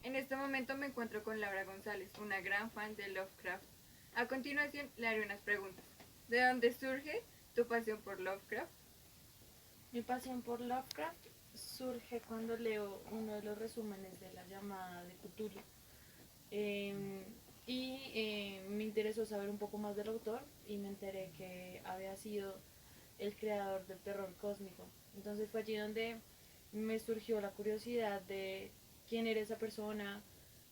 En este momento me encuentro con Laura González, una gran fan de Lovecraft. A continuación le haré unas preguntas. ¿De dónde surge tu pasión por Lovecraft? Mi pasión por Lovecraft surge cuando leo uno de los resúmenes de La llamada de Cthulhu. Eh, Me interesó saber un poco más del autor y me enteré que había sido el creador del terror cósmico. Entonces fue allí donde me surgió la curiosidad de quién era esa persona,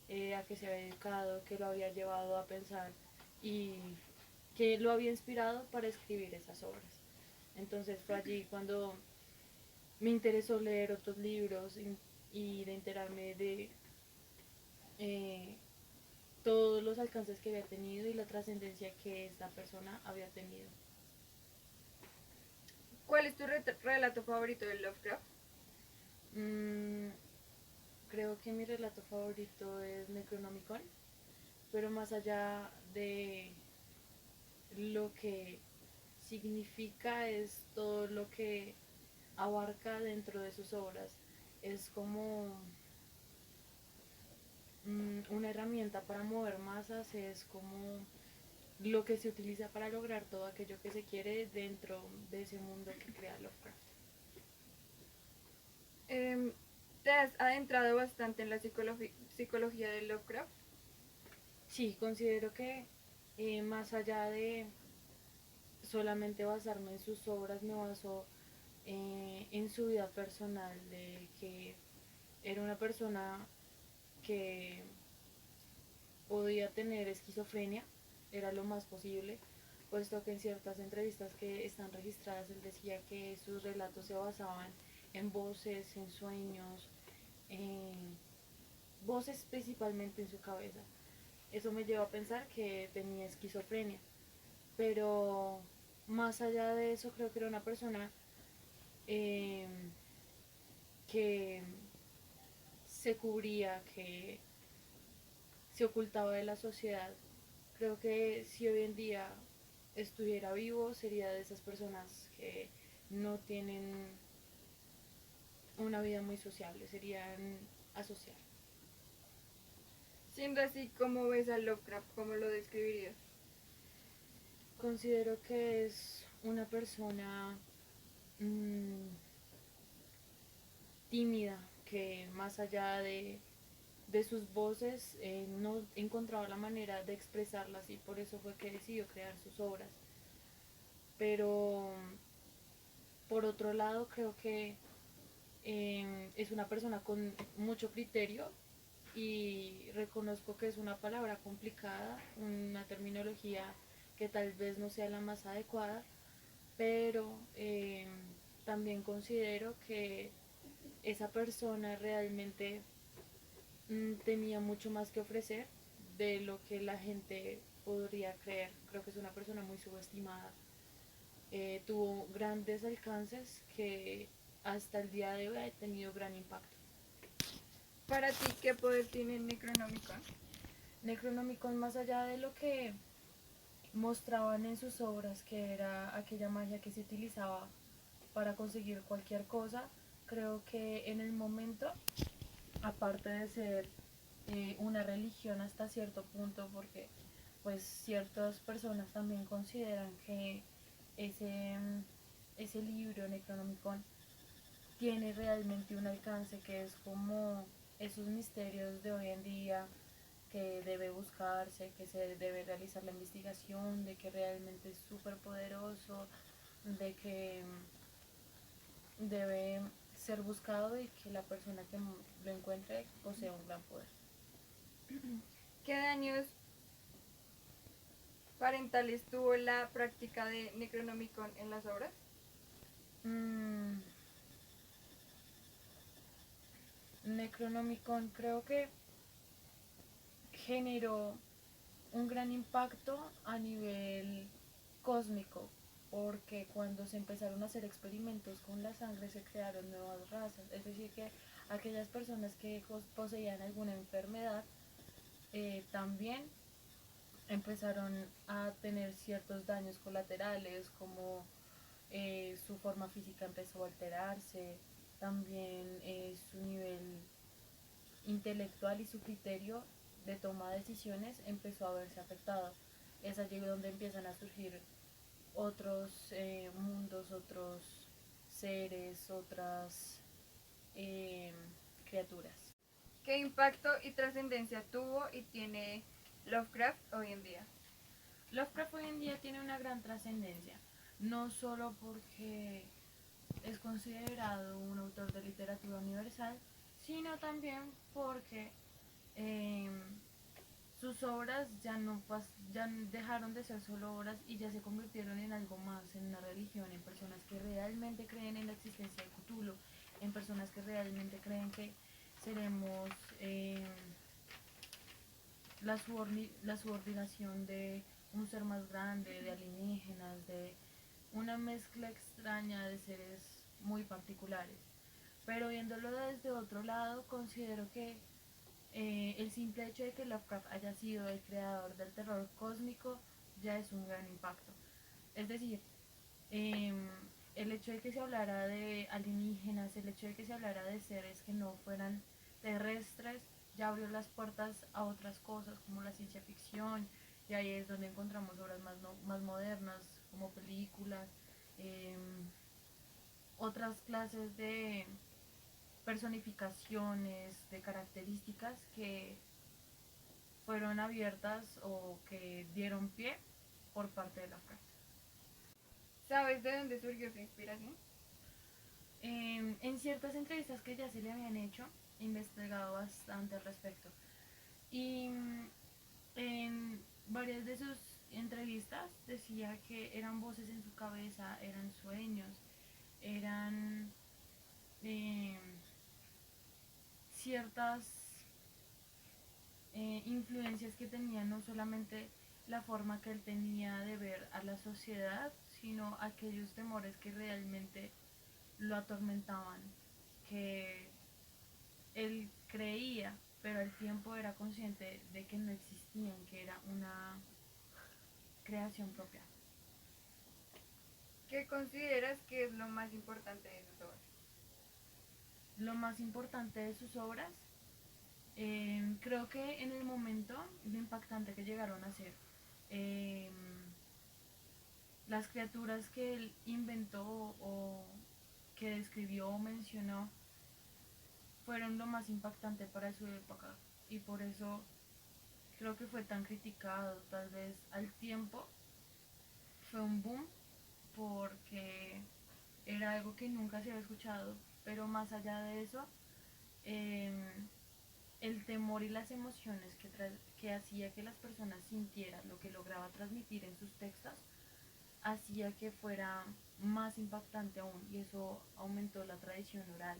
a qué se había dedicado, qué lo había llevado a pensar y qué lo había inspirado para escribir esas obras. Entonces fue allí cuando me interesó leer otros libros y de enterarme de eh, todos los alcances que había tenido y la trascendencia que esta persona había tenido. ¿Cuál es tu relato favorito de Lovecraft? Mm, Creo que mi relato favorito es Necronomicon, pero más allá de lo que significa es todo lo que abarca dentro de sus obras. Es como una herramienta para mover masas, es como lo que se utiliza para lograr todo aquello que se quiere dentro de ese mundo que crea Lovecraft. Em, ¿Te has adentrado bastante en la psicología de Lovecraft? Sí, considero que más allá de solamente basarme en sus obras, me baso en su vida personal, de que era una persona que podía tener esquizofrenia, era lo más posible, puesto que en ciertas entrevistas que están registradas él decía que sus relatos se basaban en voces, en sueños, en voces principalmente en su cabeza. Eso me lleva a pensar que tenía esquizofrenia, pero más allá de eso creo que era una persona eh, que se cubría, que se ocultaba de la sociedad. Creo que si hoy en día estuviera vivo sería de esas personas que no tienen una vida muy sociable, serían asociar. Siendo así, ¿cómo ves a Lovecraft? ¿Cómo lo describirías? Considero que es una persona mmm, tímida, que más allá de sus voces no encontraba la manera de expresarlas y por eso fue que decidió crear sus obras. Pero por otro lado creo que es una persona con mucho criterio y reconozco que es una palabra complicada, una terminología que tal vez no sea la más adecuada, pero también considero que esa persona realmente tenía mucho más que ofrecer de lo que la gente podría creer. Creo que es una persona muy subestimada. Tuvo grandes alcances que hasta el día de hoy ha tenido gran impacto. Para ti, ¿qué poder tiene Necronomicon? Necronomicon, más allá de lo que mostraban en sus obras, que era aquella magia que se utilizaba para conseguir cualquier cosa, creo que en el momento, aparte de ser una religión hasta cierto punto, porque pues ciertas personas también consideran que ese, ese libro Necronomicon tiene realmente un alcance que es como esos misterios de hoy en día que debe buscarse, que se debe realizar la investigación, de que realmente es súper poderoso, de que debe ser buscado y que la persona que lo encuentre posee un gran poder. ¿Qué daños parentales tuvo la práctica de Necronomicon en las obras? Mm, Necronomicon creo que generó un gran impacto a nivel cósmico, porque cuando se empezaron a hacer experimentos con la sangre se crearon nuevas razas, es decir, que aquellas personas que poseían alguna enfermedad también empezaron a tener ciertos daños colaterales, como su forma física empezó a alterarse, también su nivel intelectual y su criterio de toma de decisiones empezó a verse afectado. Es allí donde empiezan a surgir otros mundos, otros seres, otras eh, criaturas. ¿Qué impacto y trascendencia tuvo y tiene Lovecraft hoy en día? Lovecraft hoy en día tiene una gran trascendencia, no solo porque es considerado un autor de literatura universal, sino también porque eh, sus obras ya dejaron de ser solo obras y ya se convirtieron en algo más, en una religión, en personas que realmente creen en la existencia de Cthulhu, en personas que realmente creen que seremos eh, la subordinación de un ser más grande, de alienígenas, de una mezcla extraña de seres muy particulares. Pero viéndolo desde otro lado, considero que el simple hecho de que Lovecraft haya sido el creador del terror cósmico ya es un gran impacto. Es decir, eh, el hecho de que se hablara de alienígenas, el hecho de que se hablara de seres que no fueran terrestres, ya abrió las puertas a otras cosas como la ciencia ficción, y ahí es donde encontramos obras más, no, más modernas, como películas, eh, otras clases de personificaciones, de características que fueron abiertas o que dieron pie por parte de la frase. ¿Sabes de dónde surgió su inspiración? En ciertas entrevistas que ya se le habían hecho, he investigado bastante al respecto. Y en varias de sus entrevistas decía que eran voces en su cabeza, eran sueños, eran eh, ciertas influencias que tenía no solamente la forma que él tenía de ver a la sociedad, sino aquellos temores que realmente lo atormentaban, que él creía, pero al tiempo era consciente de que no existían, que era una creación propia. ¿Qué consideras que es lo más importante de sus obras? Lo más importante de sus obras, creo que en el momento lo impactante que llegaron a ser, eh, las criaturas que él inventó o que describió o mencionó fueron lo más impactante para su época y por eso creo que fue tan criticado. Tal vez al tiempo fue un boom porque era algo que nunca se había escuchado, pero más allá de eso, eh, el temor y las emociones que hacía que las personas sintieran lo que lograba transmitir en sus textos hacía que fuera más impactante aún y eso aumentó la tradición oral.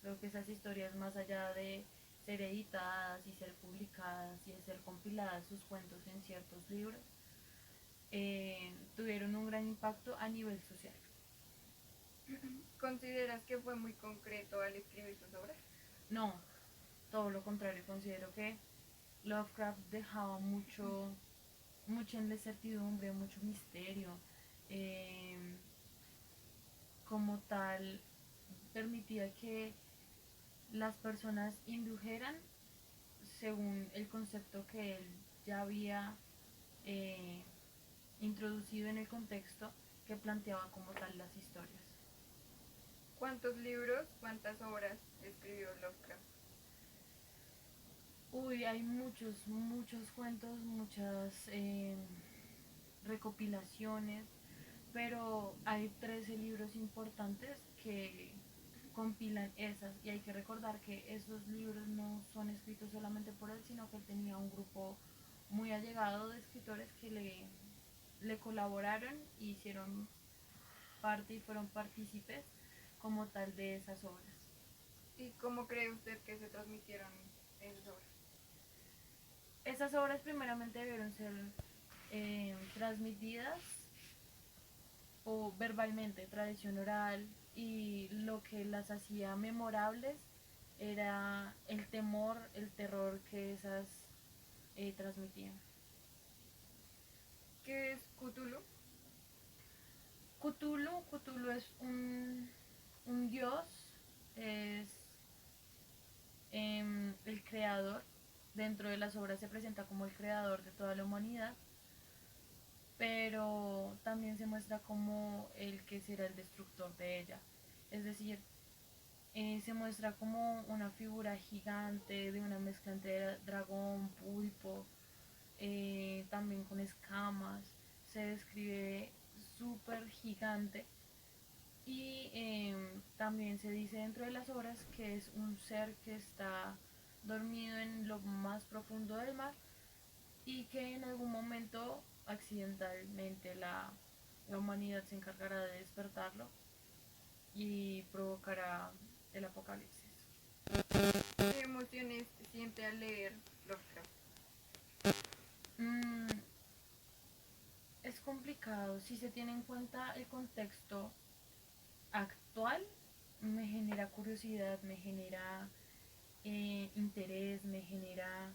Creo que esas historias, más allá de ser editadas y ser publicadas y de ser compiladas sus cuentos en ciertos libros, tuvieron un gran impacto a nivel social. ¿Consideras que fue muy concreto al escribir sus obras? No, todo lo contrario, considero que Lovecraft dejaba mucha incertidumbre, mucho misterio. eh, Como tal, permitía que las personas indujeran según el concepto que él ya había eh, introducido en el contexto que planteaba como tal las historias. ¿Cuántos libros, cuántas obras escribió Lovecraft? Uy, hay muchos cuentos, muchas recopilaciones, pero hay 13 libros importantes que compilan esas y hay que recordar que esos libros no son escritos solamente por él, sino que él tenía un grupo muy allegado de escritores que le colaboraron y hicieron parte y fueron partícipes como tal de esas obras. ¿Y cómo cree usted que se transmitieron esas obras? Esas obras primeramente debieron ser transmitidas o verbalmente, tradición oral, y lo que las hacía memorables era el temor, el terror que esas transmitían. ¿Qué es Cthulhu? Cthulhu es un dios, es el creador dentro de las obras se presenta como el creador de toda la humanidad, pero también se muestra como el que será el destructor de ella. Es decir, se muestra como una figura gigante de una mezcla entre dragón, pulpo, también con escamas. Se describe súper gigante y también se dice dentro de las obras que es un ser que está dormido en lo más profundo del mar y que en algún momento accidentalmente la humanidad se encargará de despertarlo y provocará el apocalipsis. ¿Qué emociones siente al leer Lovecraft? Mm, es complicado si se tiene en cuenta el contexto actual. Me genera curiosidad, me genera interés, me genera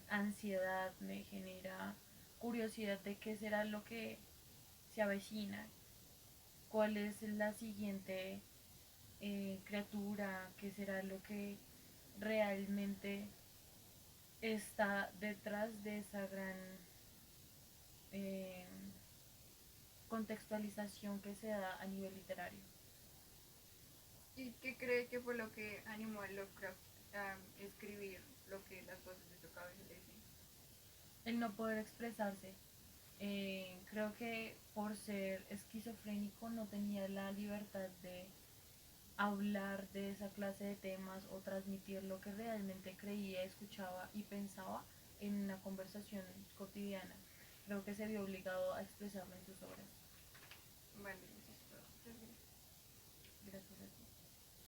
ansiedad, me genera curiosidad de qué será lo que se avecina, cuál es la siguiente criatura, qué será lo que realmente está detrás de esa gran eh, contextualización que se da a nivel literario. ¿Y qué cree que fue lo que animó a Lovecraft a escribir lo que las voces de su cabeza le decían? El no poder expresarse. Creo que por ser esquizofrénico no tenía la libertad de hablar de esa clase de temas o transmitir lo que realmente creía, escuchaba y pensaba en una conversación cotidiana. Creo que se vio obligado a expresarlo en sus obras. Vale,